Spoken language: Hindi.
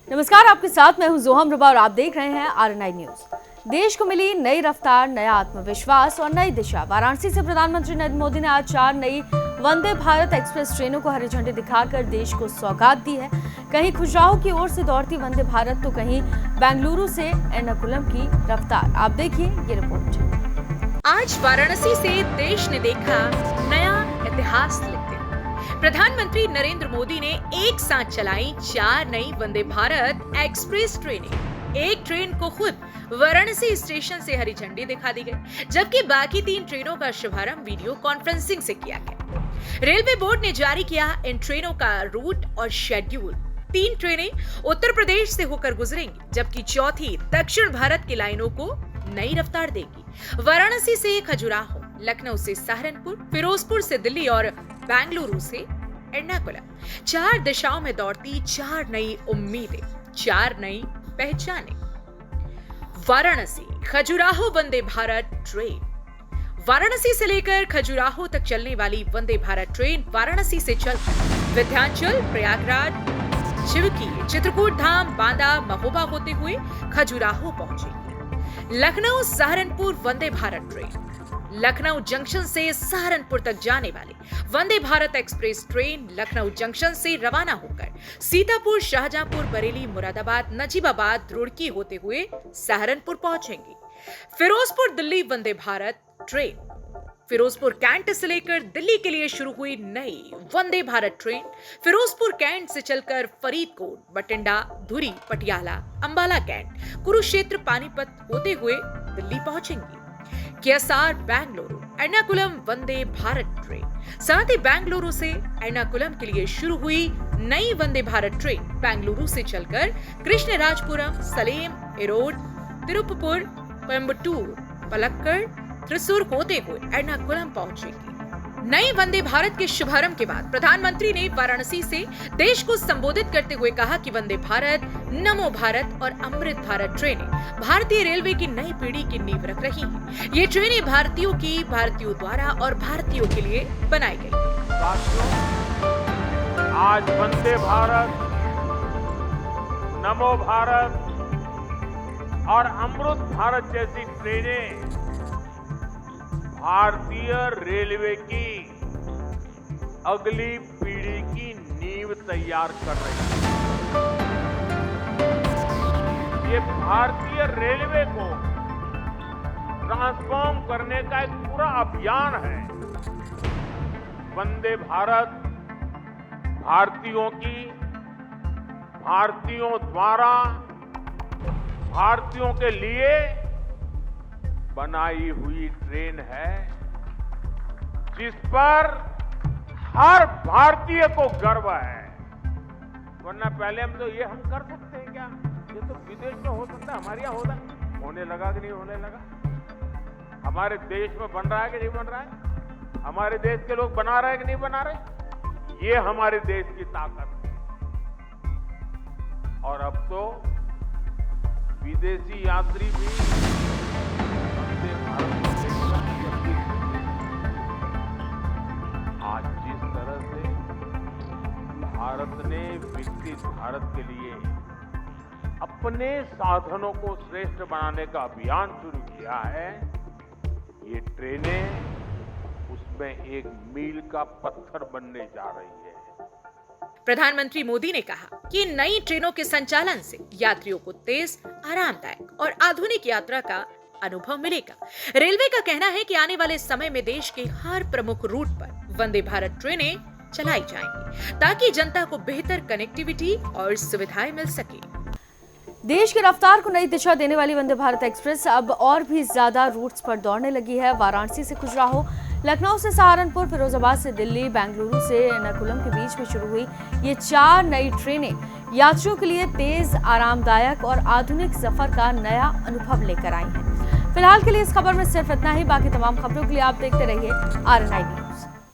नमस्कार, आपके साथ मैं हूं जोहम रुबा और आप देख रहे हैं RNI न्यूज। देश को मिली नई रफ्तार, नया आत्मविश्वास और नई दिशा। वाराणसी से प्रधानमंत्री नरेंद्र मोदी ने आज 4 नई वंदे भारत एक्सप्रेस ट्रेनों को हरी झंडी दिखाकर देश को सौगात दी है। कहीं खजुराहो की ओर से दौड़ती वंदे भारत तो कहीं बेंगलुरु से एर्नाकुलम की रफ्तार। आप देखिए ये रिपोर्ट। आज वाराणसी से देश ने देखा नया इतिहास लिखते प्रधानमंत्री नरेंद्र मोदी ने एक साथ चलाई 4 नई वंदे भारत एक्सप्रेस ट्रेनें। एक ट्रेन को खुद वाराणसी स्टेशन से हरी झंडी दिखा दी गई, जबकि बाकी 3 ट्रेनों का शुभारंभ वीडियो कॉन्फ्रेंसिंग से किया गया। रेलवे बोर्ड ने जारी किया इन ट्रेनों का रूट और शेड्यूल। 3 ट्रेनें उत्तर प्रदेश से होकर गुजरेंगी, जबकि चौथी दक्षिण भारत की लाइनों को नई रफ्तार देगी। वाराणसी से खजुराहो, लखनऊ से सहारनपुर, फिरोजपुर से दिल्ली और बेंगलुरु से एर्नाकुलम। 4 दिशाओं में दौड़ती 4 नई उम्मीदें, 4 नई पहचानें। वाराणसी खजुराहो वंदे भारत ट्रेन। वाराणसी से लेकर खजुराहो तक चलने वाली वंदे भारत ट्रेन वाराणसी से चलकर विंध्याचल, प्रयागराज, शिवकी, चित्रकूट धाम, बांदा, महोबा होते हुए खजुराहो पहुंचेगी। लखनऊ सहारनपुर वंदे भारत ट्रेन। लखनऊ जंक्शन से सहारनपुर तक जाने वाली Vande Bharat express train Lucknow junction से रवाना होकर सीतापुर, शाहजहांपुर, बरेली, मुरादाबाद, नजीबाबाद, रुड़की होते हुए सहारनपुर पहुंचेंगी। फिरोजपुर दिल्ली वंदे भारत ट्रेन। फिरोजपुर कैंट से लेकर दिल्ली के लिए शुरू हुई नई वंदे भारत ट्रेन फिरोजपुर कैंट से चलकर फरीदकोट, बठिंडा, धुरी, पटियाला, अंबाला कैंट, कुरुक्षेत्र, पानीपत होते हुए दिल्ली पहुंचेंगी। केएसआर बेंगलुरु एर्नाकुलम वंदे भारत ट्रेन। साथ ही बेंगलुरु से एर्नाकुलम के लिए शुरू हुई नई वंदे भारत ट्रेन बेंगलुरु से चलकर कृष्णराजपुरम, सलेम, एरोड, तिरुपपुर, कोयम्बटूर, पलक्कड़, त्रिशूर होते हुए एर्नाकुलम पहुंचेगी। नई वंदे भारत के शुभारंभ के बाद प्रधानमंत्री ने वाराणसी से देश को संबोधित करते हुए कहा कि वंदे भारत, नमो भारत और अमृत भारत ट्रेनें भारतीय रेलवे की नई पीढ़ी की नींव रख रही हैं। ये ट्रेनें भारतीयों की, भारतीयों द्वारा और भारतीयों के लिए बनाई गई। आज वंदे भारत, नमो भारत और अमृत भारत जैसी ट्रेनें भारतीय रेलवे की अगली पीढ़ी की नींव तैयार कर रही है। ये भारतीय रेलवे को ट्रांसफॉर्म करने का एक पूरा अभियान है। वंदे भारत भारतीयों की, भारतीयों द्वारा, भारतीयों के लिए बनाई हुई ट्रेन है, जिस पर हर भारतीय को गर्व है। वरना पहले हम तो ये हम कर सकते हैं क्या? ये तो विदेश में हो सकता है, हमारे यहाँ होने लगा कि नहीं होने लगा? हमारे देश में बन रहा है कि नहीं बन रहा है? हमारे देश के लोग बना रहे हैं कि नहीं बना रहे? ये हमारे देश की ताकत है। और अब तो विदेशी यात्री भी आज जिस तरह से भारत ने विकसित भारत के लिए अपने साधनों को श्रेष्ठ बनाने का अभियान शुरू किया है, ये ट्रेनें उसमें एक मील का पत्थर बनने जा रही है। प्रधानमंत्री मोदी ने कहा कि नई ट्रेनों के संचालन से यात्रियों को तेज, आरामदायक और आधुनिक यात्रा का अनुभव मिलेगा। रेलवे का कहना है कि आने वाले समय में देश के हर प्रमुख रूट पर वंदे भारत ट्रेनें चलाई जाएंगी, ताकि जनता को बेहतर कनेक्टिविटी और सुविधाएं मिल सके। देश की रफ्तार को नई दिशा देने वाली वंदे भारत एक्सप्रेस अब और भी ज्यादा रूट्स पर दौड़ने लगी है। वाराणसी से खजुराहो, लखनऊ से सहारनपुर, फिरोजाबाद से दिल्ली, बेंगलुरु से एर्नाकुलम के बीच में शुरू हुई ये 4 नई ट्रेनें यात्रियों के लिए तेज, आरामदायक और आधुनिक सफर का नया अनुभव लेकर आई हैं। फिलहाल के लिए इस खबर में सिर्फ इतना ही। बाकी तमाम खबरों के लिए आप देखते रहिए RNI न्यूज।